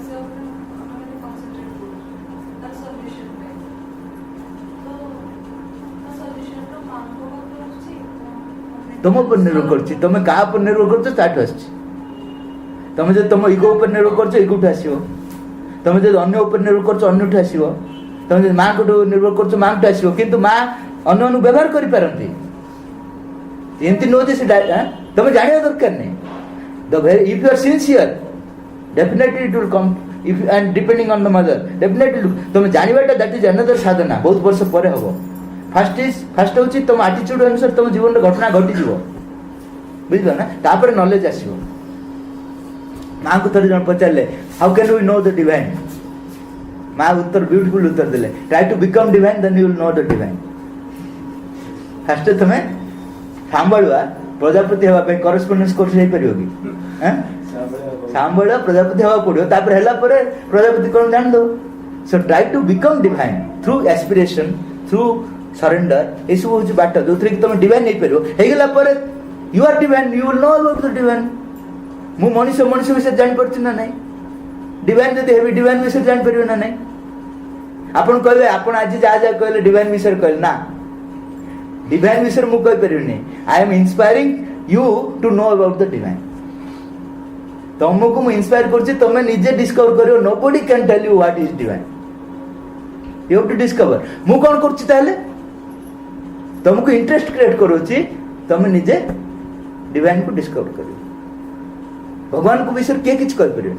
ସେ ଉପରେ ଆମେ କନସେଣ୍ଟ୍ରେଟ୍ କରୁଛୁ ତାର ସଲ୍ୟୁସନ୍ ପାଇଁ ତ ତା ସଲ୍ୟୁସନ୍ର ମାଙ୍କ ପାଖରେ ଆସୁଛି तुम ऊपर निर्भर कर तुम क्या ऊपर निर्भर कर स्टार्ट आस तुम जो तुम इगो ऊपर निर्भर कर इगोठू आसो तुम जो अन्य ऊपर निर्भर कर अन्यठू आसो तुम जो माँ को निर्भर कर माँ को आसो किंतु माँ अन्य व्यवहार कर पारती एमती नुह जे तुम जाना दरकार नहीं if you are sincere definitely it will come if and depending on the mother definitely तुम जानवाटा दैट इज अनदर साधना बहुत वर्ष पर हम फास्ट हूँ तुम आटीट्यूड अनुसार तुम जीवन घटना घटी बुझल ना तापर नॉलेज आसो माँ को थोड़े जन पचारे how can we know the divine माँ उत्तर ब्यूटीफुल उत्तर देले try to become divine then you will know the divine fast तुम सांभा प्रजापति हाँपाई करस्पंडेंस कोर्स हो पार कि सांभा प्रजापति हाँ पड़ो तापर है प्रजापति कौन जान दो so try to become divine through aspiration through surrender ये सब हूँ बाट जो थी तुम डिवाइन नहीं पार you are divine you will know about the divine मु मनुष्य मनुष्य विषय जान पार्छ ना नहीं डिवाइन जब हेबी डिवाइन विषय जान पार ना नहीं आपन कहबे आपन आज जहाँ जहाँ कहले डिवाइन विषय कहले ना डिवाइन विषय मु कहि परिनी I am inspiring you to know about the divine तुमको मु इंस्पायर करछि तुमे निजे डिस्कवर करियो nobody can tell you what is divine you have to discover मु कोन करछि ताले तुमको इंटरेस्ट क्रिएट करोछि तुम निजे डिवाइन को डिस्कवर करियो भगवान को विषय किए किछ कर परियो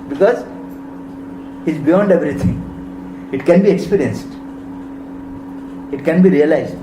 because he is beyond everything it can be experienced it can be realised